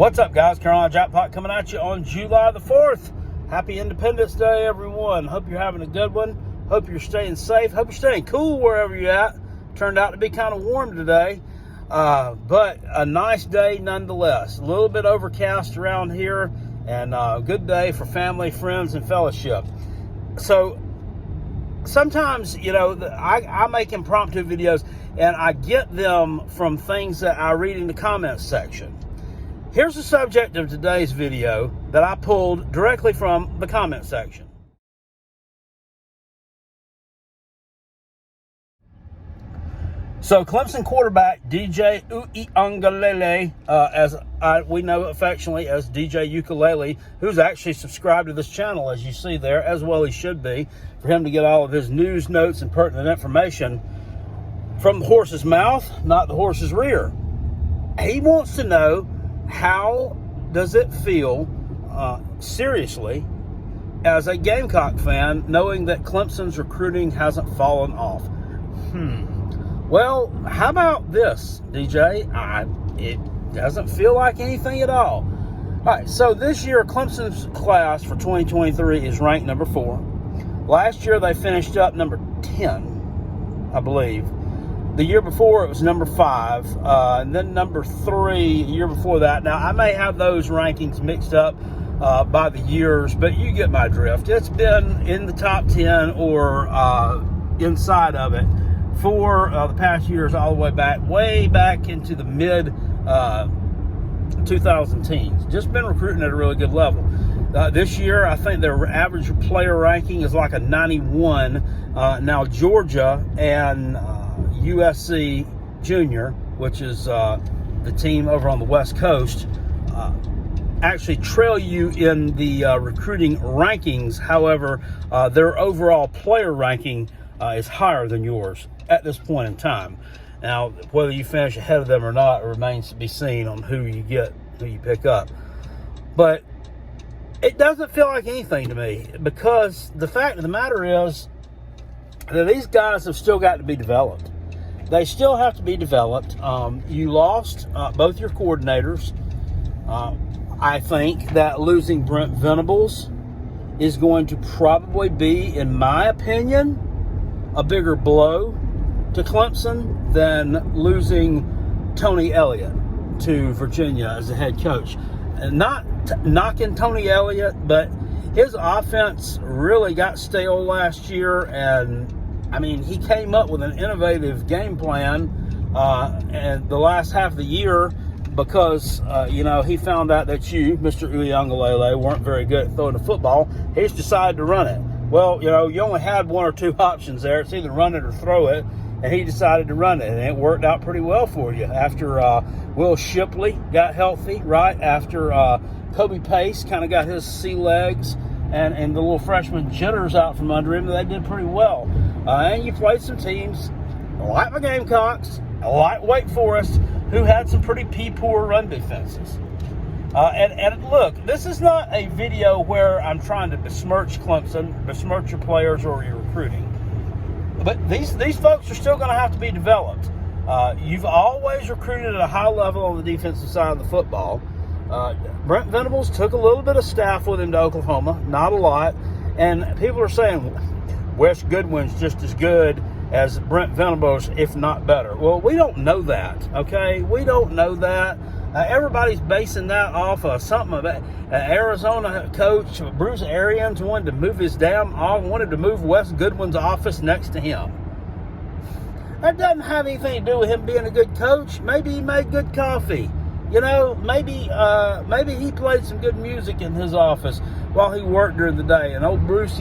What's up, guys? Carolina Jackpot coming at you on July the 4th. Happy Independence Day, everyone. Hope you're having a good one. Hope you're staying safe. Hope you're staying cool wherever you're at. Turned out to be kind of warm today, but a nice day nonetheless. A little bit overcast around here, and a good day for family, friends, and fellowship. So sometimes, you know, I make impromptu videos, and I get them from things that I read in the comments section. Here's the subject of today's video that I pulled directly from the comment section. So Clemson quarterback DJ Uiagalelei, as we know affectionately as DJ Ukulele, who's actually subscribed to this channel, as you see there, as well he should be, for him to get all of his news, notes, and pertinent information from the horse's mouth, not the horse's rear. He wants to know, how does it feel, seriously, as a Gamecock fan, knowing that Clemson's recruiting hasn't fallen off? Well, how about this, DJ? It doesn't feel like anything at all. All right, so this year, Clemson's class for 2023 is ranked number 4. Last year, they finished up number 10, I believe. The year before, it was number 5, and then number 3 the year before that. Now, I may have those rankings mixed up by the years, but you get my drift. It's been in the top 10 or inside of it for the past years, all the way back into the mid 2010s. Just been recruiting at a really good level. This year, I think their average player ranking is like a 91. Now, Georgia and USC Junior, which is the team over on the West Coast, actually trail you in the recruiting rankings. However, their overall player ranking is higher than yours at this point in time. Now, whether you finish ahead of them or not remains to be seen on who you pick up. But it doesn't feel like anything to me, because the fact of the matter is that these guys have still got to be developed. They still have to be developed. You lost both your coordinators. I think that losing Brent Venables is going to probably be, in my opinion, a bigger blow to Clemson than losing Tony Elliott to Virginia as the head coach. And not knocking Tony Elliott, but his offense really got stale last year, and I mean, he came up with an innovative game plan and the last half of the year because, he found out that you, Mr. Uiagalelei, weren't very good at throwing the football. He's decided to run it. Well, you only had one or two options there. It's either run it or throw it, and he decided to run it, and it worked out pretty well for you. After Will Shipley got healthy, right after Kobe Pace kind of got his sea legs and the little freshman jitters out from under him, they did pretty well. And you played some teams like the Gamecocks, like Wake Forest, who had some pretty poor run defenses. And look, this is not a video where I'm trying to besmirch Clemson, besmirch your players or your recruiting. But these folks are still going to have to be developed. You've always recruited at a high level on the defensive side of the football. Brent Venables took a little bit of staff with him to Oklahoma, not a lot. And people are saying Wes Goodwin's just as good as Brent Venables, if not better. Well, we don't know that, okay? We don't know that. Everybody's basing that off of something about Arizona coach Bruce Arians wanted to move wanted to move Wes Goodwin's office next to him. That doesn't have anything to do with him being a good coach. Maybe he made good coffee. Maybe he played some good music in his office while he worked during the day, and old Bruce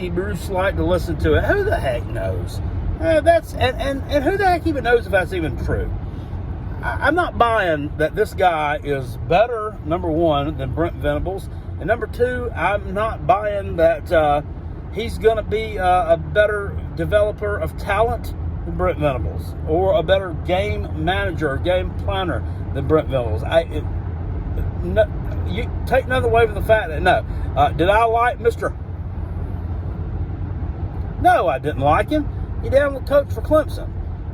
liked to listen to it. Who the heck knows? And who the heck even knows if that's even true? I'm not buying that this guy is better, number one, than Brent Venables. And number two, I'm not buying that he's going to be a better developer of talent than Brent Venables, or a better game manager or game planner than Brent Venables. You take nothing away from the fact that, did I like Mr. No, I didn't like him. He damn well coached for Clemson.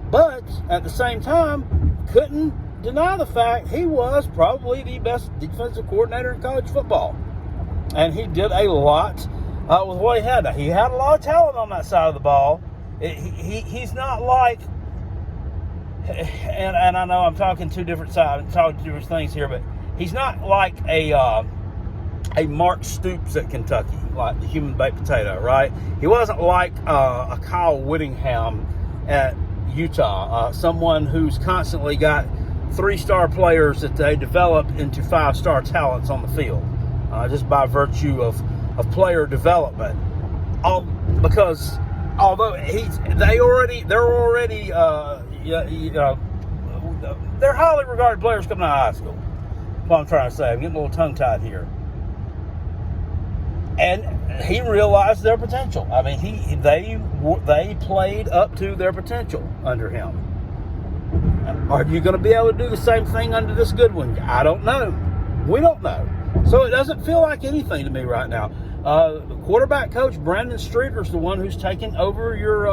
But at the same time, couldn't deny the fact he was probably the best defensive coordinator in college football. And he did a lot with what he had. He had a lot of talent on that side of the ball. He's not like, and I know I'm talking two different sides, I'm talking two different things here, but he's not like a Mark Stoops at Kentucky, like the human baked potato, right? He wasn't like a Kyle Whittingham at Utah, someone who's constantly got 3-star players that they develop into 5-star talents on the field, just by virtue of player development. Because although they're highly regarded players coming out of high school. That's what I'm trying to say. I'm getting a little tongue-tied here. And he realized their potential. I mean, they played up to their potential under him. Are you going to be able to do the same thing under this good one? I don't know. We don't know. So it doesn't feel like anything to me right now. The quarterback coach, Brandon Streeter, is the one who's taking over your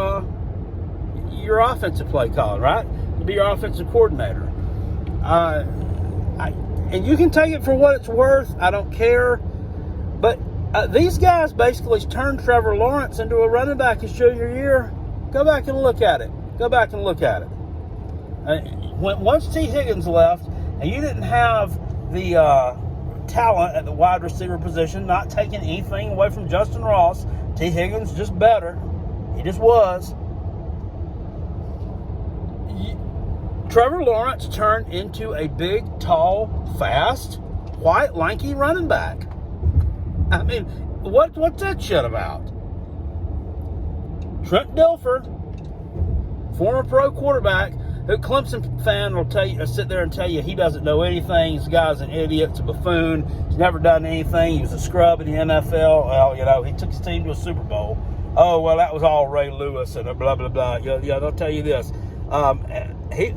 offensive play calling, right? To be your offensive coordinator. And you can take it for what it's worth. I don't care. But these guys basically turned Trevor Lawrence into a running back his junior year. Go back and look at it. Once T. Higgins left, and you didn't have the talent at the wide receiver position, not taking anything away from Justin Ross, T. Higgins just better. He just was. Trevor Lawrence turned into a big, tall, fast, white, lanky running back. I mean, what's that shit about? Trent Dilfer, former pro quarterback, who Clemson fan will sit there and tell you he doesn't know anything. This guy's an idiot, it's a buffoon. He's never done anything. He was a scrub in the NFL. Well, he took his team to a Super Bowl. Oh, well, that was all Ray Lewis and blah, blah, blah. Yeah, they'll tell you this. He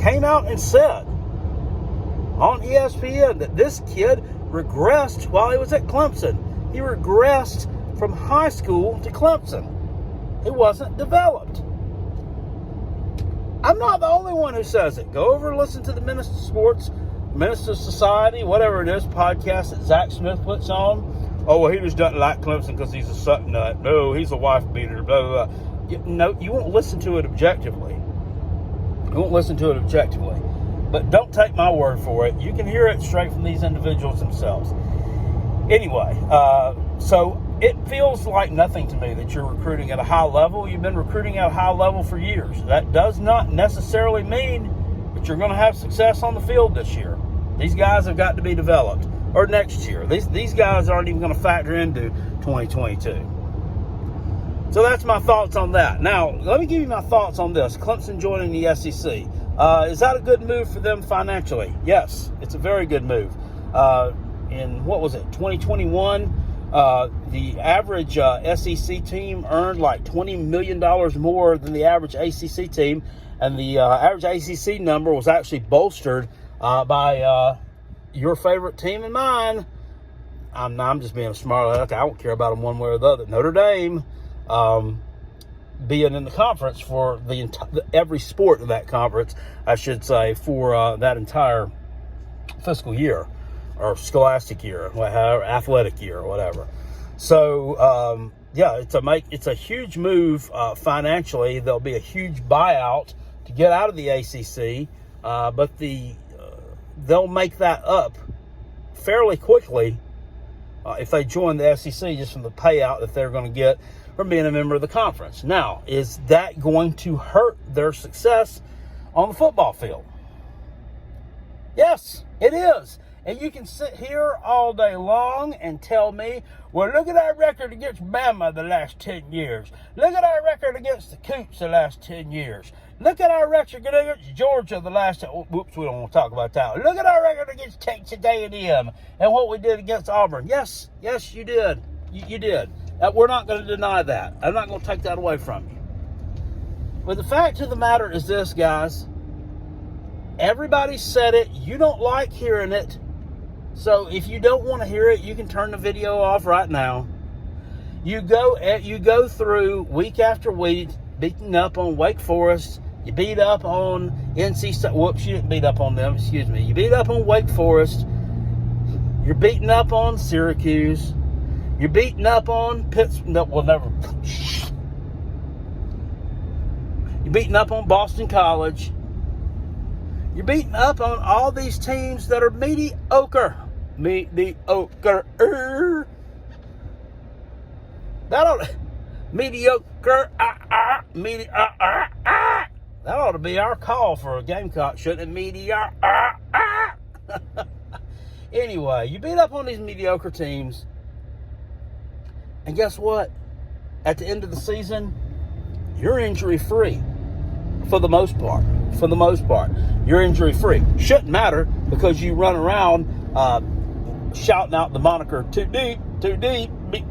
came out and said on ESPN that this kid regressed while he was at Clemson. He regressed from high school to Clemson. He wasn't developed. I'm not the only one who says it. Go over and listen to the Minister Sports, Minister Society, whatever it is, podcast that Zach Smith puts on. Oh, well, he just doesn't like Clemson because he's a suck nut. No, he's a wife beater, blah, blah, blah. No, you won't listen to it objectively. But don't take my word for it. You can hear it straight from these individuals themselves. Anyway, so it feels like nothing to me that you're recruiting at a high level. You've been recruiting at a high level for years. That does not necessarily mean that you're going to have success on the field this year. These guys have got to be developed. Or next year. These guys aren't even going to factor into 2022. So that's my thoughts on that. Now, let me give you my thoughts on this. Clemson joining the SEC. Is that a good move for them financially? Yes, it's a very good move. In, 2021, the average SEC team earned like $20 million more than the average ACC team. And the average ACC number was actually bolstered by your favorite team and mine. I'm just being a smart aleck. I don't care about them one way or the other. Notre Dame. Being in the conference for every sport in that conference, I should say, for that entire fiscal year or scholastic year, whatever, athletic year or whatever. So, it's a huge move financially. There'll be a huge buyout to get out of the ACC, but they'll make that up fairly quickly if they join the SEC just from the payout that they're going to get from being a member of the conference. Now, is that going to hurt their success on the football field? Yes, it is. And you can sit here all day long and tell me, well, look at our record against Bama the last 10 years. Look at our record against the Cougs the last 10 years. Look at our record against Georgia the last... Whoops, we don't want to talk about that. Look at our record against Texas A&M and what we did against Auburn. Yes, you did. You did. We're not going to deny that. I'm not going to take that away from you. But the fact of the matter is this, guys. Everybody said it. You don't like hearing it. So if you don't want to hear it, you can turn the video off right now. You go through week after week beating up on Wake Forest, You beat up on NC State. Whoops, you didn't beat up on them. Excuse me. You beat up on Wake Forest. You're beating up on Syracuse. You're beating up on Pittsburgh. No, well, never. You're beating up on Boston College. You're beating up on all these teams that are mediocre. Mediocre. Mediocre. That ought to be our call for a Gamecock, shouldn't it? Mediocre. Anyway, you beat up on these mediocre teams. And guess what? At the end of the season, you're injury-free. For the most part. You're injury-free. Shouldn't matter because you run around shouting out the moniker, too deep, beep,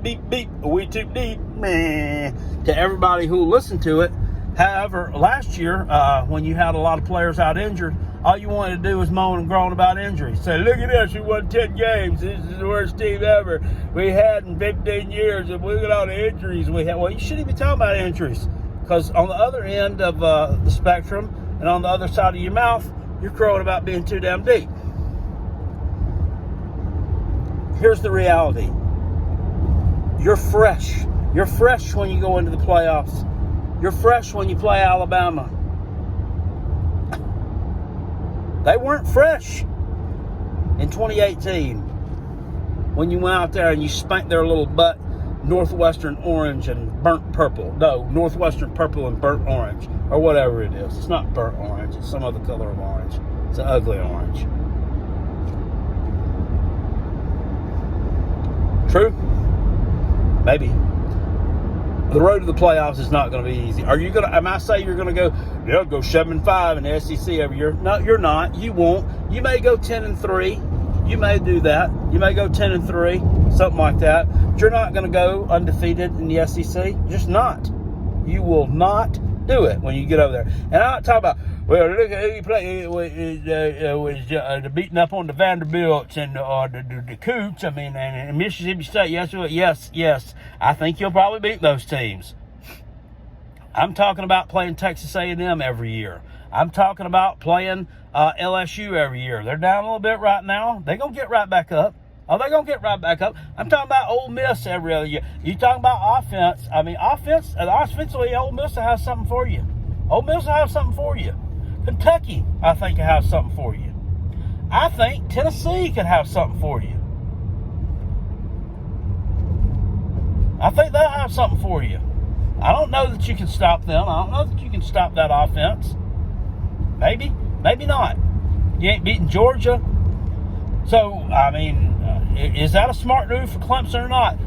beep, beep, we too deep, meh, to everybody who listened to it. However, last year, when you had a lot of players out injured, all you wanted to do was moan and groan about injuries. Say, look at us, we won 10 games. This is the worst team ever we had in 15 years, and look at all the injuries we had. Well, you shouldn't be talking about injuries. Because on the other end of the spectrum and on the other side of your mouth, you're crowing about being too damn deep. Here's the reality. You're fresh. You're fresh when you go into the playoffs. You're fresh when you play Alabama. They weren't fresh in 2018 when you went out there and you spanked their little butt Northwestern orange and burnt purple. No, Northwestern purple and burnt orange. Or whatever it is. It's not burnt orange. It's some other color of orange. It's an ugly orange. True? Maybe. The road to the playoffs is not going to be easy. Am I saying you're going to go 7-5 in the SEC every year? No, you're not. You won't. You may go 10-3. You may do that. You may go 10-3, something like that. But you're not going to go undefeated in the SEC. Just not. You will not do it when you get over there. And I'm not talking about, well, look at who you play. Was beating up on the Vanderbilts and the Coots. I mean, and Mississippi State. Yes. I think you'll probably beat those teams. I'm talking about playing Texas A&M every year. I'm talking about playing LSU every year. They're down a little bit right now. They're going to get right back up. They're going to get right back up. I'm talking about Ole Miss every other year. You talking about offense. I mean, offensively, Ole Miss will have something for you. Ole Miss will have something for you. Kentucky, I think, will have something for you. I think Tennessee could have something for you. I think they'll have something for you. I don't know that you can stop them. I don't know that you can stop that offense. Maybe not. You ain't beating Georgia. So, I mean, is that a smart move for Clemson or not?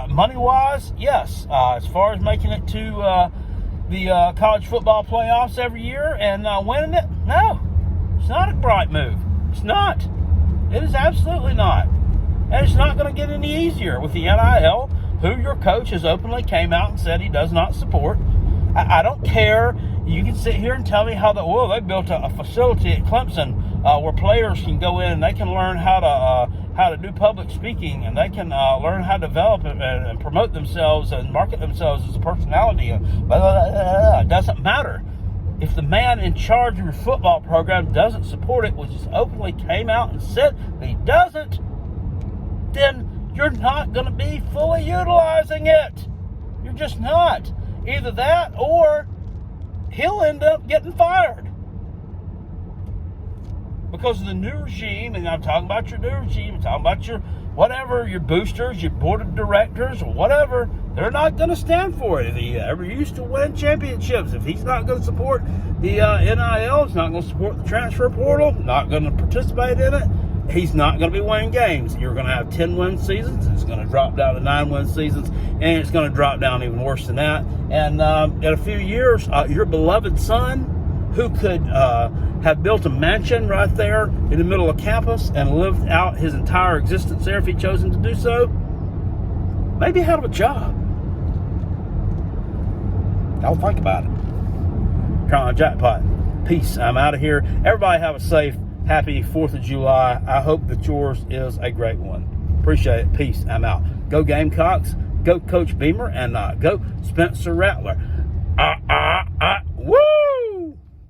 Money-wise, yes. As far as making it to the college football playoffs every year and winning it, no. It's not a bright move. It's not. It is absolutely not. And it's not going to get any easier with the NIL, who your coach has openly came out and said he does not support. I don't care. You can sit here and tell me how they built a facility at Clemson where players can go in and they can learn how to do public speaking and they can learn how to develop and promote themselves and market themselves as a personality. It doesn't matter. If the man in charge of your football program doesn't support it, which is openly came out and said that he doesn't, then you're not going to be fully utilizing it. You're just not. Either that or he'll end up getting fired. Because of the new regime, and I'm talking about your new regime, I'm talking about your whatever, your boosters, your board of directors, or whatever, they're not going to stand for it. If he ever used to win championships, if he's not going to support the NIL, he's not going to support the transfer portal, not going to participate in it, he's not going to be winning games. You're going to have 10-win seasons. It's going to drop down to 9-win seasons, and it's going to drop down even worse than that. And in a few years, your beloved son, who could have built a mansion right there in the middle of campus and lived out his entire existence there if he chosen to do so, maybe out of a job. I'll think about it. Trying a jackpot. Peace. I'm out of here. Everybody have a safe, happy 4th of July. I hope that yours is a great one. Appreciate it. Peace. I'm out. Go Gamecocks. Go Coach Beamer. And go Spencer Rattler. Woo!